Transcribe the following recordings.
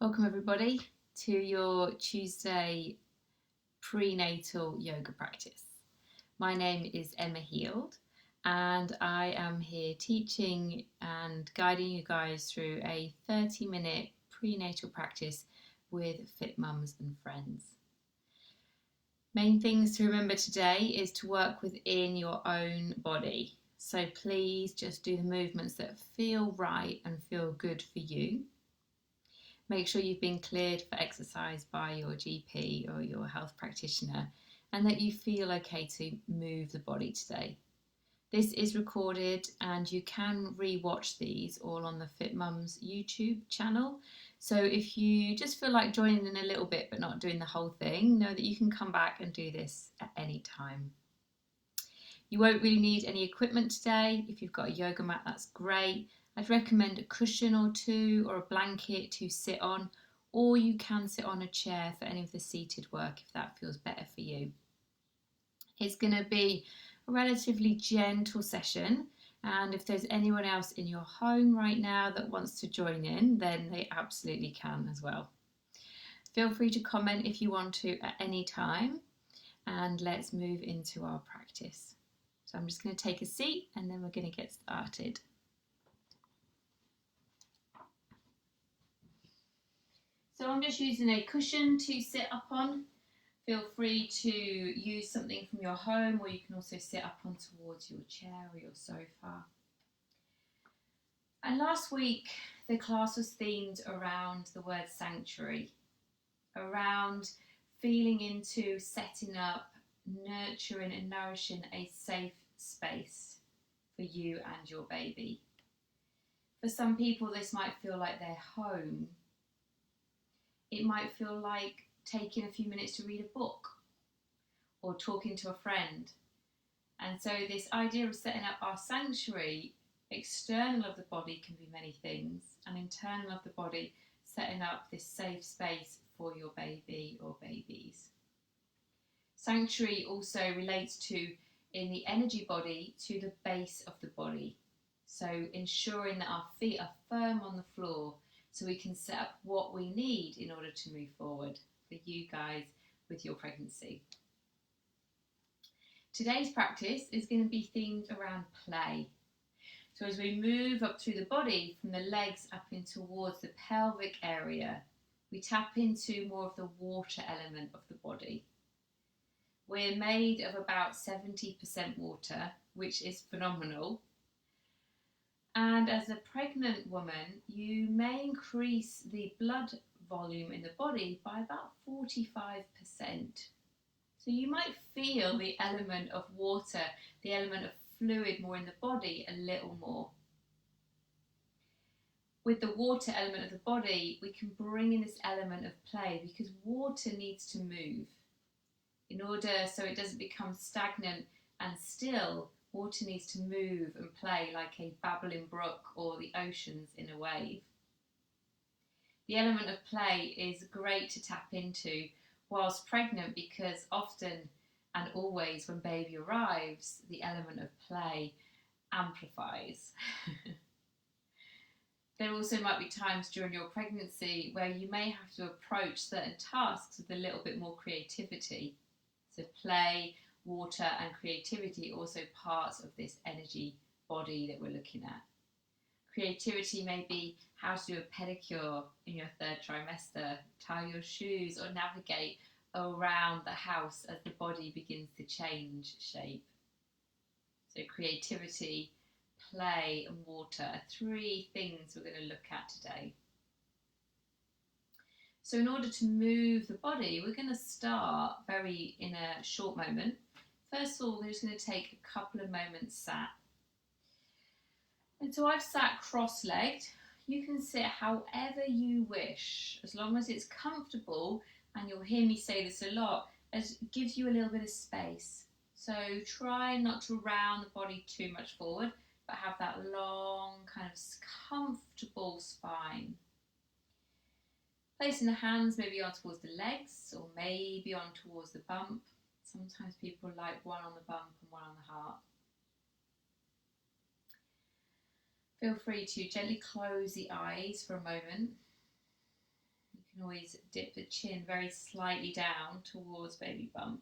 Welcome everybody to your Tuesday prenatal yoga practice. My name is Emma Heald and I am here teaching and guiding you guys through a 30-minute prenatal practice with fit mums and friends. Main things to remember today is to work within your own body. So please just do the movements that feel right and feel good for you. Make sure you've been cleared for exercise by your GP or your health practitioner and that you feel okay to move the body today. This is recorded and you can re-watch these all on the Fit Mums YouTube channel. So if you just feel like joining in a little bit but not doing the whole thing, know that you can come back and do this at any time. You won't really need any equipment today. If you've got a yoga mat, that's great. I'd recommend a cushion or two or a blanket to sit on, or you can sit on a chair for any of the seated work if that feels better for you. It's going to be a relatively gentle session, and if there's anyone else in your home right now that wants to join in, then they absolutely can as well. Feel free to comment if you want to at any time, and let's move into our practice. So I'm just going to take a seat and then we're going to get started. So I'm just using a cushion to sit up on. Feel free to use something from your home, or you can also sit up on towards your chair or your sofa. And last week the class was themed around the word sanctuary, around feeling into setting up, nurturing and nourishing a safe space for you and your baby. For some people this might feel like their home. It might feel like taking a few minutes to read a book or talking to a friend. And so this idea of setting up our sanctuary, external of the body can be many things, and internal of the body, setting up this safe space for your baby or babies. Sanctuary also relates to, in the energy body, to the base of the body. So ensuring that our feet are firm on the floor so we can set up what we need in order to move forward for you guys with your pregnancy. Today's practice is going to be themed around play. So as we move up through the body, from the legs up in towards the pelvic area, we tap into more of the water element of the body. We're made of about 70% water, which is phenomenal. And as a pregnant woman, you may increase the blood volume in the body by about 45%. So you might feel the element of water, the element of fluid more in the body a little more. With the water element of the body, we can bring in this element of play because water needs to move. In order so it doesn't become stagnant and still, water needs to move and play like a babbling brook or the oceans in a wave. The element of play is great to tap into whilst pregnant because often and always when baby arrives, the element of play amplifies. There also might be times during your pregnancy where you may have to approach certain tasks with a little bit more creativity. So play, water and creativity are also parts of this energy body that we're looking at. Creativity may be how to do a pedicure in your third trimester, tie your shoes or navigate around the house as the body begins to change shape. So creativity, play and water are three things we're going to look at today. So in order to move the body, we're going to start in a short moment. First of all, we're just going to take a couple of moments sat. And so I've sat cross-legged. You can sit however you wish, as long as it's comfortable, and you'll hear me say this a lot, as it gives you a little bit of space. So try not to round the body too much forward, but have that long, kind of comfortable spine. Placing the hands maybe on towards the legs or maybe on towards the bump. Sometimes people like one on the bump and one on the heart. Feel free to gently close the eyes for a moment. You can always dip the chin very slightly down towards baby bump.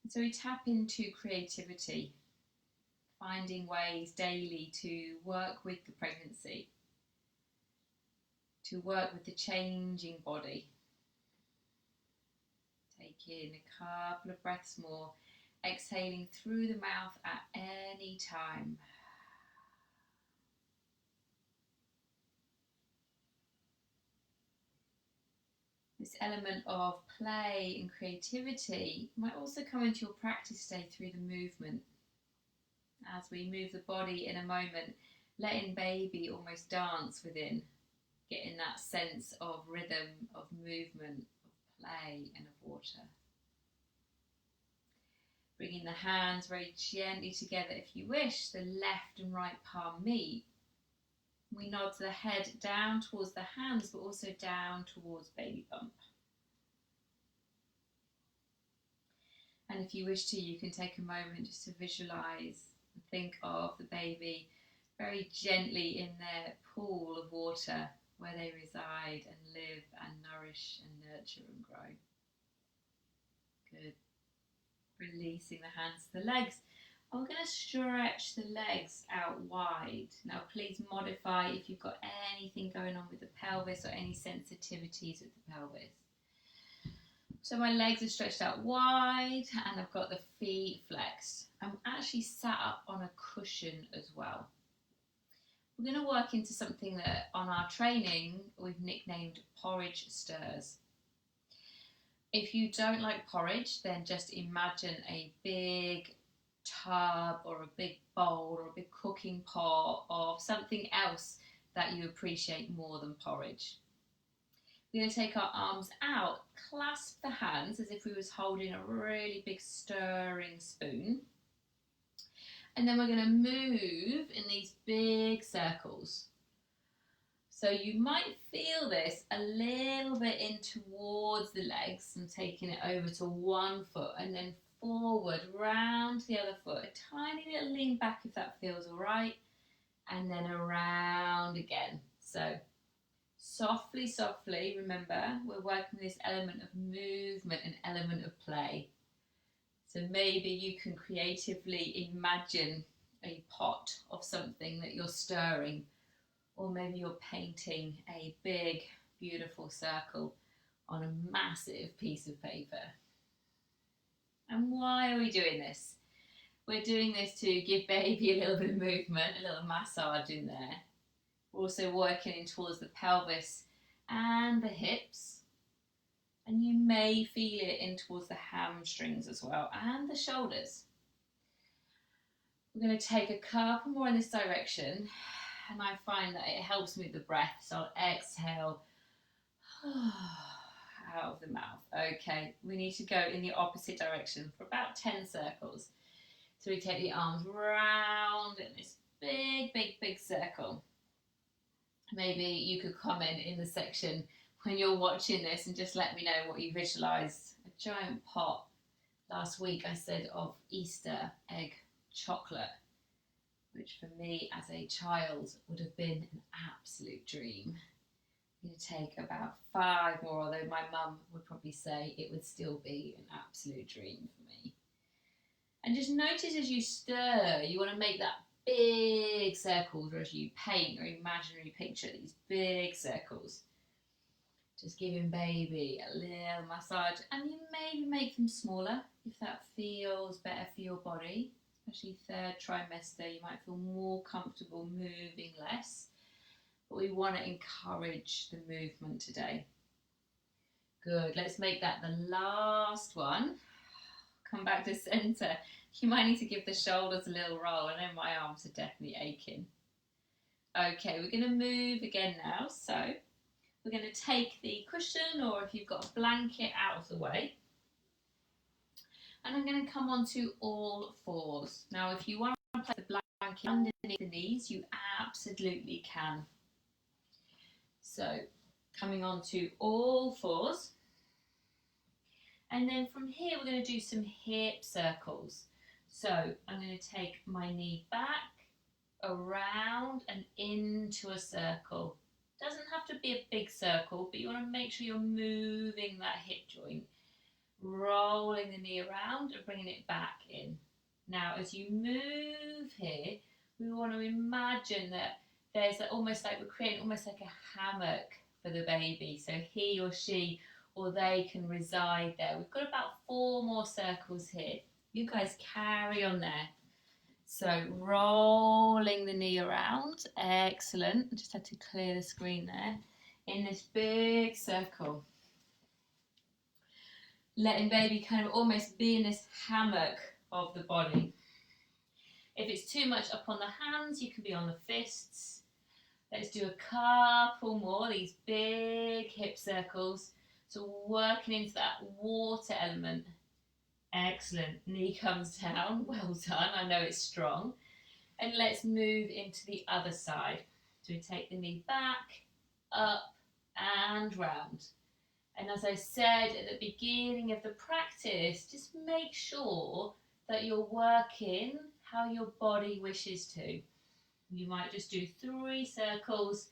And so we tap into creativity, finding ways daily to work with the pregnancy, to work with the changing body. Take in a couple of breaths more, exhaling through the mouth at any time. This element of play and creativity might also come into your practice day through the movement. As we move the body in a moment, letting baby almost dance within, getting that sense of rhythm, of movement, of play and of water. Bringing the hands very gently together if you wish, the left and right palm meet. We nod the head down towards the hands, but also down towards baby bump. And if you wish to, you can take a moment just to visualise and think of the baby very gently in their pool of water where they reside and live and nourish and nurture and grow. Good. Releasing the hands to the legs. I'm going to stretch the legs out wide. Now please modify if you've got anything going on with the pelvis or any sensitivities with the pelvis. So my legs are stretched out wide and I've got the feet flexed. I'm actually sat up on a cushion as well. We're going to work into something that on our training we've nicknamed porridge stirs. If you don't like porridge, then just imagine a big tub or a big bowl or a big cooking pot of something else that you appreciate more than porridge. We're going to take our arms out, clasp the hands as if we was holding a really big stirring spoon. And then we're going to move in these big circles. So you might feel this a little bit in towards the legs and taking it over to one foot and then forward, round to the other foot. A tiny little lean back if that feels all right. And then around again. So softly, softly, remember, we're working with this element of movement and element of play. So maybe you can creatively imagine a pot of something that you're stirring, or maybe you're painting a big, beautiful circle on a massive piece of paper. And why are we doing this? We're doing this to give baby a little bit of movement, a little massage in there. We're also working in towards the pelvis and the hips. And you may feel it in towards the hamstrings as well, and the shoulders. We're going to take a couple more in this direction, and I find that it helps me with the breath, so I'll exhale out of the mouth. Okay, we need to go in the opposite direction for about 10 circles. So we take the arms round in this big, big, big circle. Maybe you could comment in the section when you're watching this and just let me know what you visualised. A giant pot, last week I said, of Easter egg chocolate, which for me as a child would have been an absolute dream. I'm going to take about 5 more, although my mum would probably say it would still be an absolute dream for me. And just notice as you stir, you want to make that big circles, or as you paint or imaginary picture these big circles. Just giving baby a little massage, and you maybe make them smaller if that feels better for your body, especially 3rd trimester. You might feel more comfortable moving less, but we want to encourage the movement today. Good, let's make that the last one. Come back to centre. You might need to give the shoulders a little roll. I know my arms are definitely aching. Okay, we're going to move again now. So we're going to take the cushion, or if you've got a blanket, out of the way. And I'm going to come onto all fours. Now, if you want to place the blanket underneath the knees, you absolutely can. So coming onto all fours. And then from here, we're going to do some hip circles. So I'm going to take my knee back, around and into a circle. Doesn't have to be a big circle, but you want to make sure you're moving that hip joint, rolling the knee around and bringing it back in. Now, as you move here, we want to imagine that there's almost like we're creating almost like a hammock for the baby. So he or she or they can reside there. We've got about 4 more circles here. You guys carry on there. So rolling the knee around, excellent. I just had to clear the screen there. In this big circle. Letting baby kind of almost be in this hammock of the body. If it's too much up on the hands, you can be on the fists. Let's do a couple more, these big hip circles. So working into that water element. Excellent. Knee comes down. Well done. I know it's strong. And let's move into the other side. So we take the knee back, up and round. And as I said at the beginning of the practice, just make sure that you're working how your body wishes to. You might just do 3 circles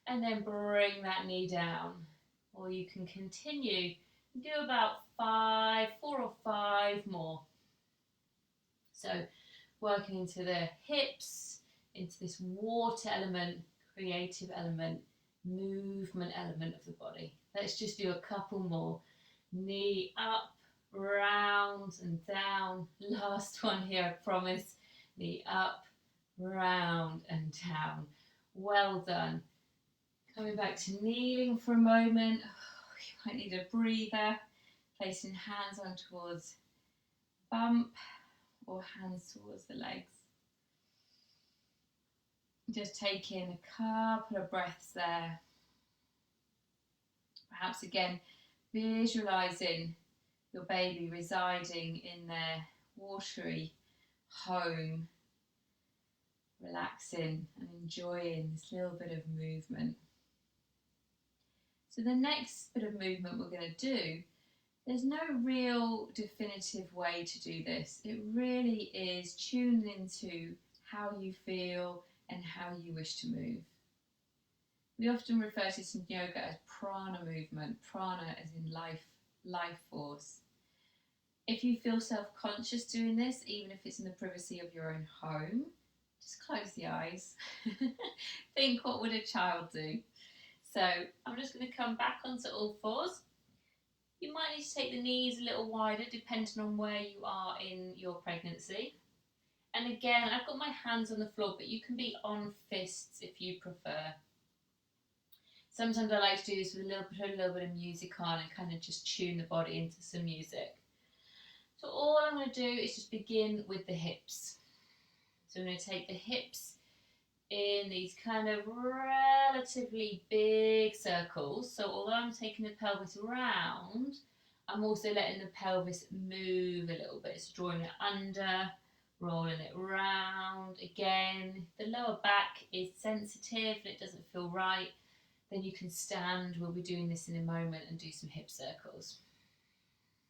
and then bring that knee down. Or you can continue and do about 4 or 5 more. So working into the hips, into this water element, creative element, movement element of the body. Let's just do a couple more. Knee up, round and down. Last one here, I promise. Knee up, round and down. Well done. Coming back to kneeling for a moment. You might need a breather. Placing hands on towards bump or hands towards the legs. Just take in a couple of breaths there. Perhaps again visualising your baby residing in their watery home, relaxing and enjoying this little bit of movement. So the next bit of movement we're going to do, there's no real definitive way to do this. It really is tuned into how you feel and how you wish to move. We often refer to this in yoga as prana movement, prana as in life force. If you feel self-conscious doing this, even if it's in the privacy of your own home, just close the eyes. Think, what would a child do? So I'm just going to come back onto all 4s. You might need to take the knees a little wider depending on where you are in your pregnancy. And again, I've got my hands on the floor, but you can be on fists if you prefer. Sometimes I like to do this with a little bit of music on and kind of just tune the body into some music. So all I'm going to do is just begin with the hips. So I'm going to take the hips in these kind of relatively big circles. So although I'm taking the pelvis round, I'm also letting the pelvis move a little bit. So drawing it under, rolling it round. Again, if the lower back is sensitive and it doesn't feel right, then you can stand. We'll be doing this in a moment and do some hip circles.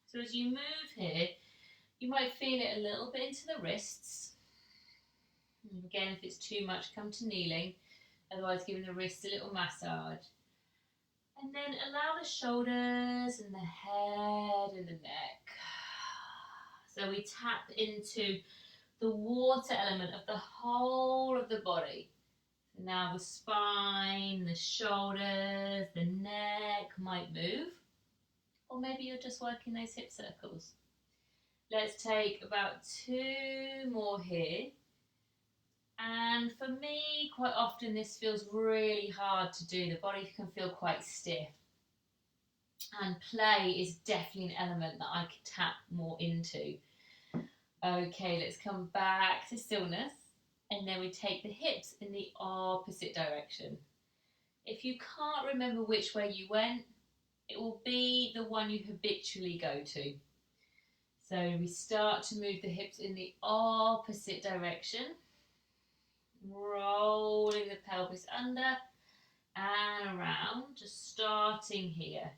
So as you move here, you might feel it a little bit into the wrists. And again, if it's too much, come to kneeling. Otherwise, giving the wrists a little massage. And then allow the shoulders and the head and the neck. So we tap into the water element of the whole of the body. So now the spine, the shoulders, the neck might move. Or maybe you're just working those hip circles. Let's take about 2 more here. And for me, quite often this feels really hard to do. The body can feel quite stiff. And play is definitely an element that I could tap more into. Okay, let's come back to stillness. And then we take the hips in the opposite direction. If you can't remember which way you went, it will be the one you habitually go to. So we start to move the hips in the opposite direction. Rolling the pelvis under and around, just starting here.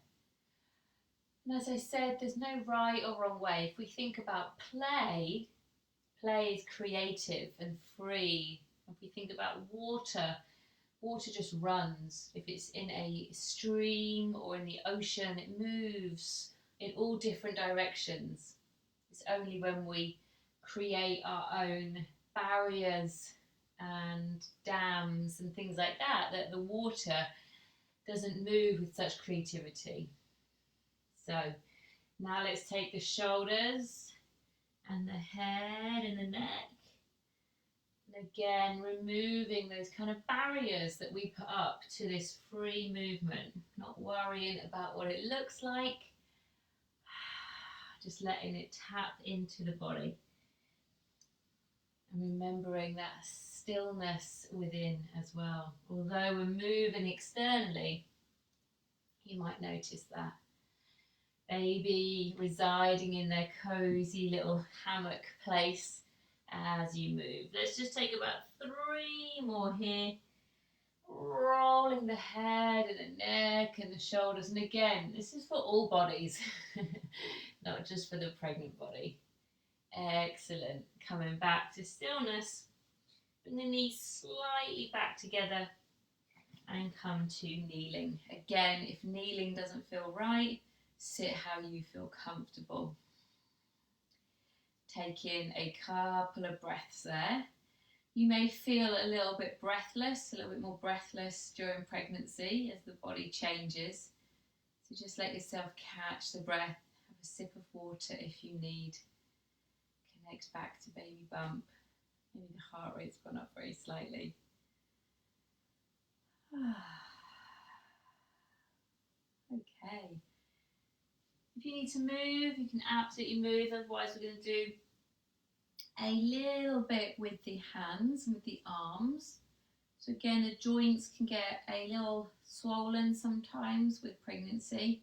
And as I said, there's no right or wrong way. If we think about play, play is creative and free. If we about water, water just runs. If it's in a stream or in the ocean, it moves in all different directions. It's only when we create our own barriers and dams and things like that that the water doesn't move with such creativity. So now let's take the shoulders and the head and the neck. And again, removing those kind of barriers that we put up to this free movement, not worrying about what it looks like, just letting it tap into the body. And remembering that stillness within as well. Although we're moving externally, you might notice that baby residing in their cozy little hammock place as you move. Let's just take about 3 more here. Rolling the head and the neck and the shoulders. And again, this is for all bodies, not just for the pregnant body. Excellent. Coming back to stillness. Bring the knees slightly back together and come to kneeling. Again, if kneeling doesn't feel right, sit how you feel comfortable. Take in a couple of breaths there. You may feel a little bit breathless, a little bit more breathless during pregnancy as the body changes. So just let yourself catch the breath. Have a sip of water if you need. Connect back to baby bump. Maybe the heart rate's gone up very slightly. Okay. If you need to move, you can absolutely move. Otherwise, we're going to do a little bit with the hands and with the arms. So again, the joints can get a little swollen sometimes with pregnancy.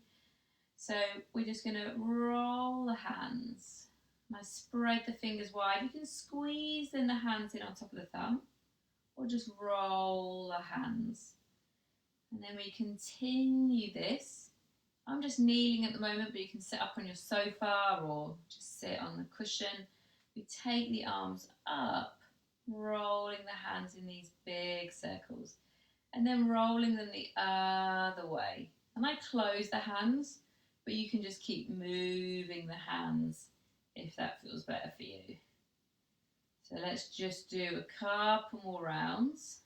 So we're just going to roll the hands. Now spread the fingers wide. You can squeeze in the hands in on top of the thumb, or just roll the hands. And then we continue this. I'm just kneeling at the moment, but you can sit up on your sofa or just sit on the cushion. We take the arms up, rolling the hands in these big circles, and then rolling them the other way. And I close the hands, but you can just keep moving the hands if that feels better for you. So let's just do a couple more rounds.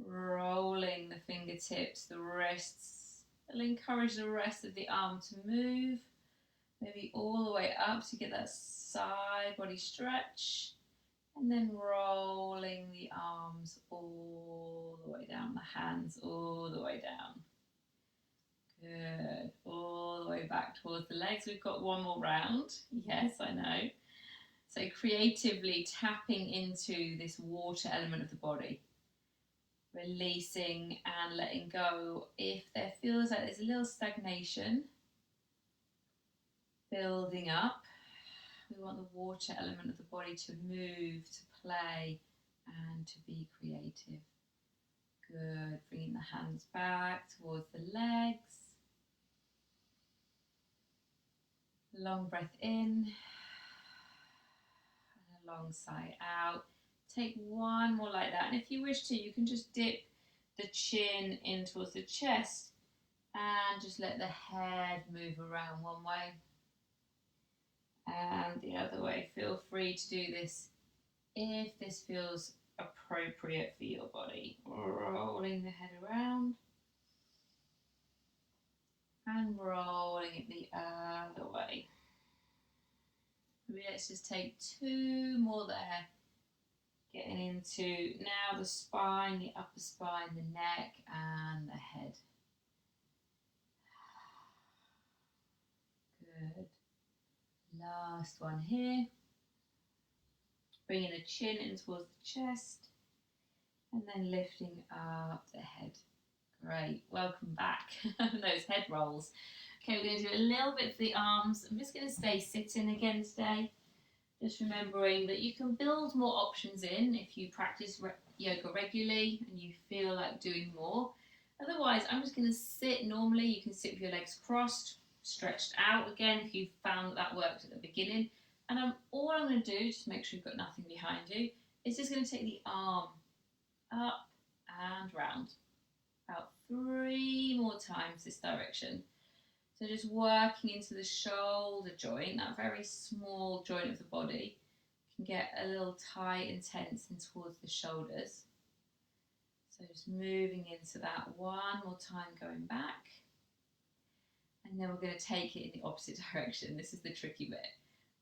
Rolling the fingertips, the wrists. It'll encourage the rest of the arm to move. Maybe all the way up to get that side body stretch. And then rolling the arms all the way down, the hands all the way down. Good. All the way back towards the legs. We've got one more round. Yes, I know. So creatively tapping into this water element of the body. Releasing and letting go. If there feels like there's a little stagnation, building up, we want the water element of the body to move, to play, and to be creative. Good. Bringing the hands back towards the legs. Long breath in, and a long sigh out. Take one more like that, and if you wish to, you can just dip the chin in towards the chest and just let the head move around one way and the other way. Feel free to do this if this feels appropriate for your body. Rolling the head around and rolling it the other way. Maybe let's just take 2 more there. Getting into now the spine, the upper spine, the neck and the head. Good. Last one here. Bringing the chin in towards the chest and then lifting up the head. Great, welcome back. Those head rolls. Okay, we're going to do a little bit for the arms. I'm just going to stay sitting again today. Just remembering that you can build more options in if you practice yoga regularly and you feel like doing more. Otherwise, I'm just going to sit normally. You can sit with your legs crossed, stretched out again if you found that worked at the beginning. And all I'm going to do, just make sure you've got nothing behind you, is just going to take the arm up and round. About 3 more times this direction. So just working into the shoulder joint, that very small joint of the body, can get a little tight and tense in towards the shoulders. So just moving into that one more time, going back. And then we're going to take it in the opposite direction. This is the tricky bit.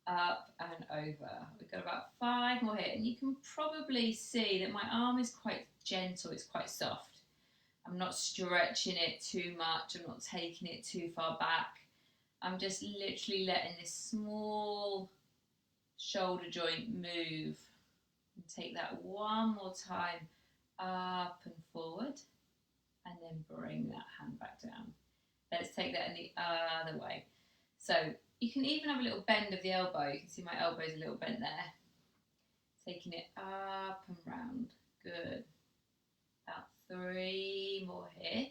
Up and over. We've got about 5 more here. And you can probably see that my arm is quite gentle, it's quite soft. I'm not stretching it too much, I'm not taking it too far back. I'm just literally letting this small shoulder joint move. And take that one more time, up and forward, and then bring that hand back down. Let's take that in the other way. So you can even have a little bend of the elbow. You can see my elbow is a little bent there. Taking it up and round. Good. About 3 more here.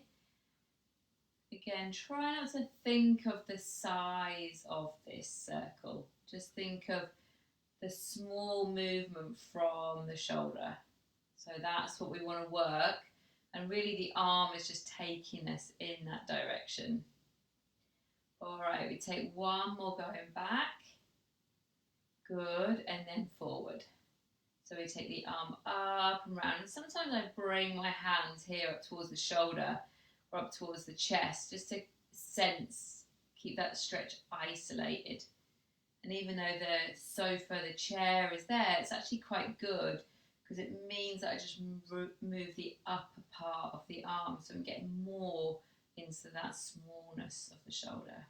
Again, try not to think of the size of this circle. Just think of the small movement from the shoulder. So that's what we want to work. And really the arm is just taking us in that direction. All right, we take one more going back. Good, and then forward. So we take the arm up and round. And sometimes I bring my hands here up towards the shoulder or up towards the chest, just to sense, keep that stretch isolated. And even though the sofa, the chair is there, it's actually quite good because it means that I just move the upper part of the arm, so I'm getting more into that smallness of the shoulder.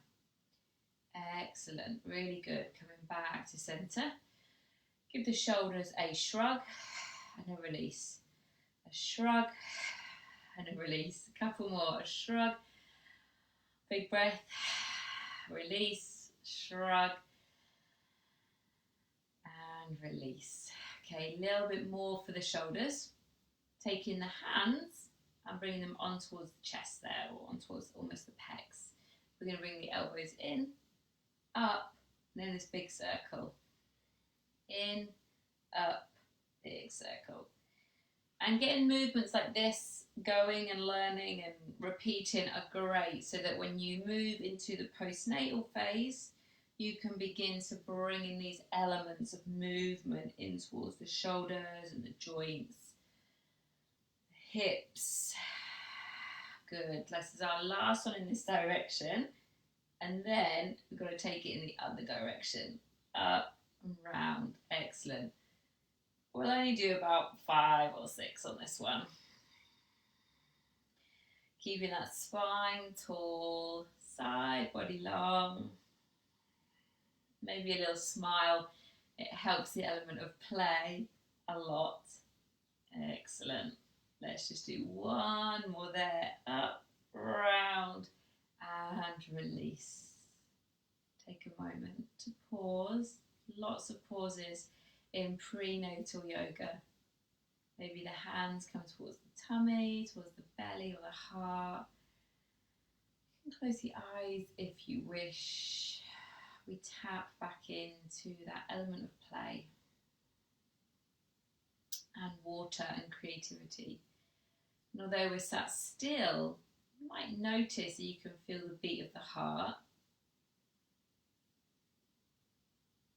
Excellent, really good. Coming back to centre. Give the shoulders a shrug and a release. A shrug and a release. A couple more. A shrug. Big breath. Release. Shrug. And release. Okay, a little bit more for the shoulders. Taking the hands and bringing them on towards the chest there, or on towards almost the pecs. We're going to bring the elbows in, up, and then this big circle. In, up, big circle. And getting movements like this going and learning and repeating are great, so that when you move into the postnatal phase, you can begin to bring in these elements of movement in towards the shoulders and the joints, the hips. Good. This is our last one in this direction. And then we've got to take it in the other direction. Up and round. Excellent. We'll only do about 5 or 6 on this one. Keeping that spine tall, side body long. Maybe a little smile. It helps the element of play a lot. Excellent. Let's just do one more there. Up, round, and release. Take a moment to pause. Lots of pauses in prenatal yoga. Maybe the hands come towards the tummy, towards the belly or the heart. You can close the eyes if you wish. We tap back into that element of play and water and creativity. And although we're sat still, you might notice that you can feel the beat of the heart.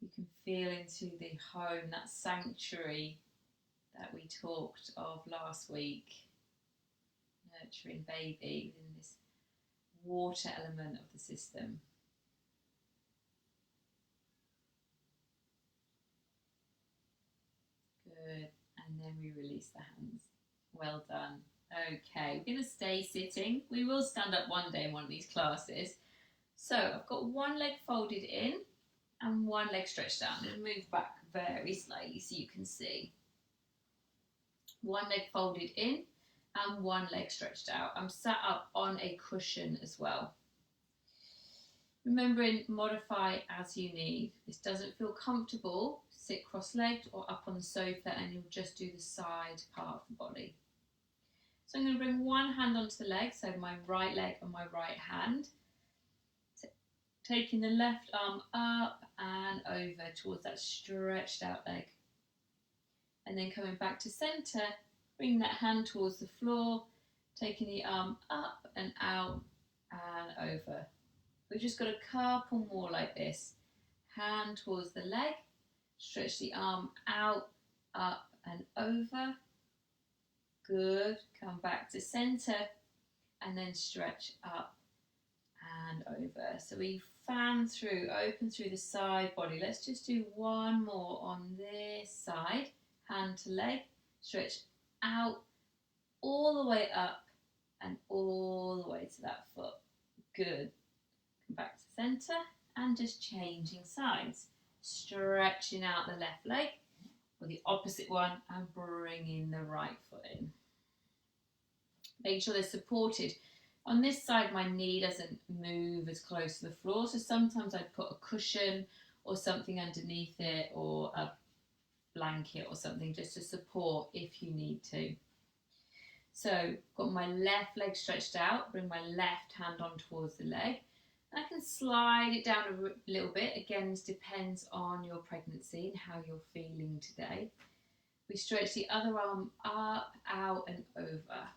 You can feel into the home, that sanctuary that we talked of last week. Nurturing baby within this water element of the system. Good, and then we release the hands. Well done. Okay, we're going to stay sitting. We will stand up one day in one of these classes. So I've got one leg folded in and one leg stretched out. I'm going to move back very slightly so you can see. One leg folded in and one leg stretched out. I'm sat up on a cushion as well. Remembering, modify as you need. If this doesn't feel comfortable, sit cross-legged or up on the sofa and you'll just do the side part of the body. So I'm going to bring one hand onto the leg, so my right leg and my right hand. So taking the left arm up and over towards that stretched out leg. And then coming back to centre Bring that hand towards the floor, taking the arm up and out and over. We've just got a couple more like this. Hand towards the leg, stretch the arm out, up and over. Good. Come back to center and then stretch up and over. So we fan through, open through the side body. Let's just do one more on this side. Hand to leg, stretch out all the way up and all the way to that foot. Good. Come back to center and just changing sides. Stretching out the left leg or the opposite one and bringing the right foot in. Make sure they're supported. On this side, my knee doesn't move as close to the floor, so sometimes I put a cushion or something underneath it, or a blanket or something, just to support if you need to. So, got my left leg stretched out, bring my left hand on towards the leg, and I can slide it down a little bit. Again, this depends on your pregnancy and how you're feeling today. We stretch the other arm up, out and over.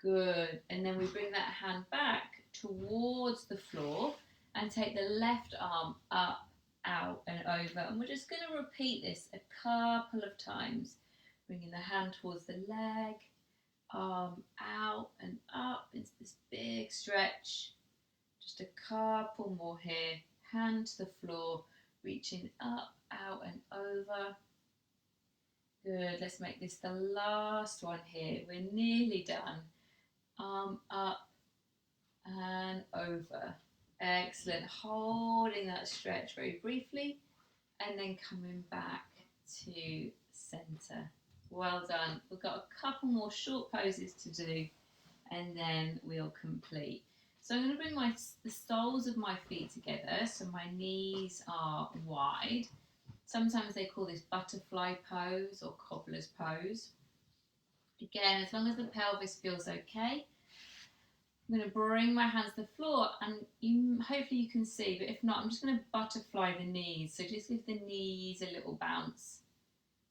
Good. And then we bring that hand back towards the floor and take the left arm up, out and over. And we're just going to repeat this a couple of times. Bringing the hand towards the leg, arm out and up into this big stretch. Just a couple more here. Hand to the floor, reaching up, out and over. Good. Let's make this the last one here. We're nearly done. Arm up and over. Excellent. Holding that stretch very briefly and then coming back to center. Well done. We've got a couple more short poses to do and then we'll complete. So I'm going to bring the soles of my feet together so my knees are wide. Sometimes they call this butterfly pose or cobbler's pose. Again, as long as the pelvis feels okay, I'm going to bring my hands to the floor and hopefully you can see, but if not, I'm just going to butterfly the knees. So just give the knees a little bounce.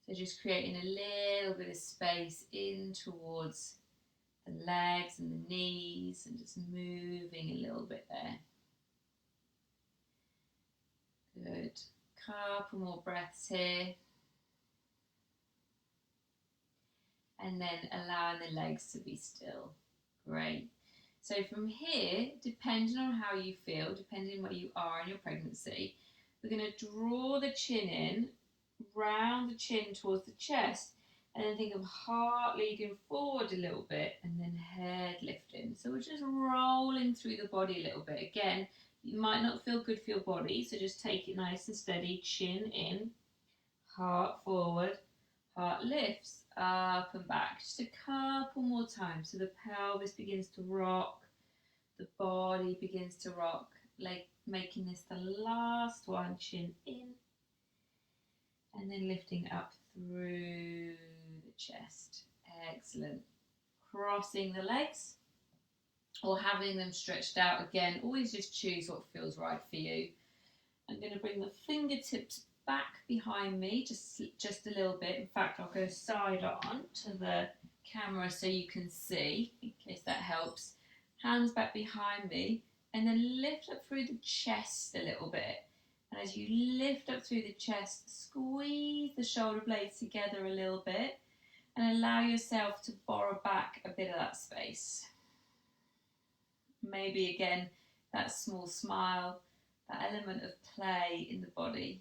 So just creating a little bit of space in towards the legs and the knees and just moving a little bit there. Good. Couple more breaths here. And then allowing the legs to be still. Great. So from here, depending on how you feel, depending on where you are in your pregnancy, we're going to draw the chin in, round the chin towards the chest, and then think of heart leading forward a little bit, and then head lifting. So we're just rolling through the body a little bit. Again, you might not feel good for your body, so just take it nice and steady, chin in, heart forward, heart lifts, up and back. Just a couple more times so the pelvis begins to rock, the body begins to rock, like making this the last one, chin in, and then lifting up through the chest. Excellent. Crossing the legs or having them stretched out. Again, always just choose what feels right for you. I'm going to bring the fingertips back behind me just a little bit. In fact, I'll go side on to the camera so you can see, in case that helps. Hands back behind me and then lift up through the chest a little bit. And as you lift up through the chest, squeeze the shoulder blades together a little bit and allow yourself to borrow back a bit of that space. Maybe again, that small smile, that element of play in the body.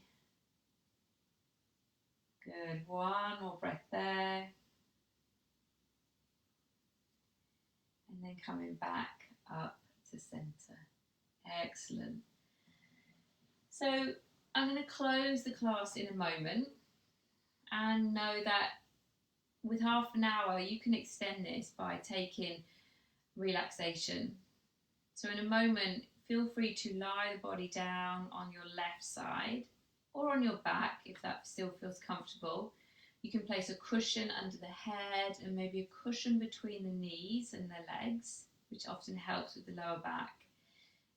Good. One more breath there. And then coming back up to center. Excellent. So I'm going to close the class in a moment and know that with half an hour you can extend this by taking relaxation. So in a moment, feel free to lie the body down on your left side or on your back if that still feels comfortable. You can place a cushion under the head and maybe a cushion between the knees and the legs, which often helps with the lower back.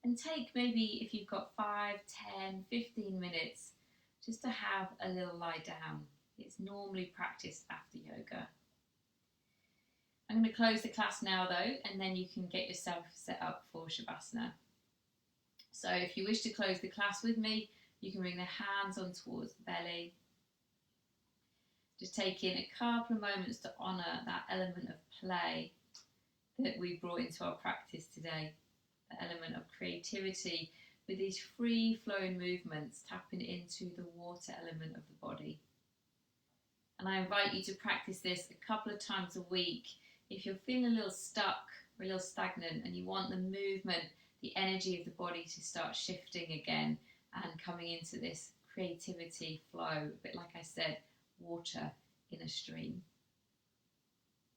And take maybe, if you've got 5, 10, 15 minutes, just to have a little lie down. It's normally practiced after yoga. I'm going to close the class now though, and then you can get yourself set up for Shavasana. So if you wish to close the class with me, you can bring the hands on towards the belly. Just taking a couple of moments to honour that element of play that we brought into our practice today. The element of creativity with these free flowing movements, tapping into the water element of the body. And I invite you to practice this a couple of times a week. If you're feeling a little stuck or a little stagnant and you want the movement, the energy of the body to start shifting again and coming into this creativity flow, a bit like I said, water in a stream.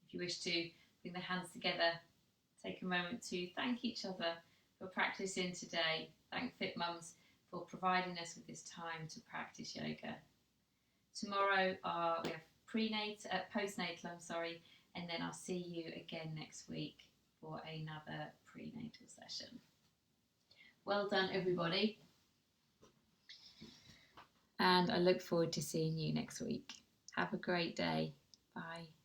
If you wish to bring the hands together, take a moment to thank each other for practicing today. Thank Fit Mums for providing us with this time to practice yoga. Tomorrow we have postnatal, and then I'll see you again next week for another prenatal session. Well done, everybody. And I look forward to seeing you next week. Have a great day. Bye.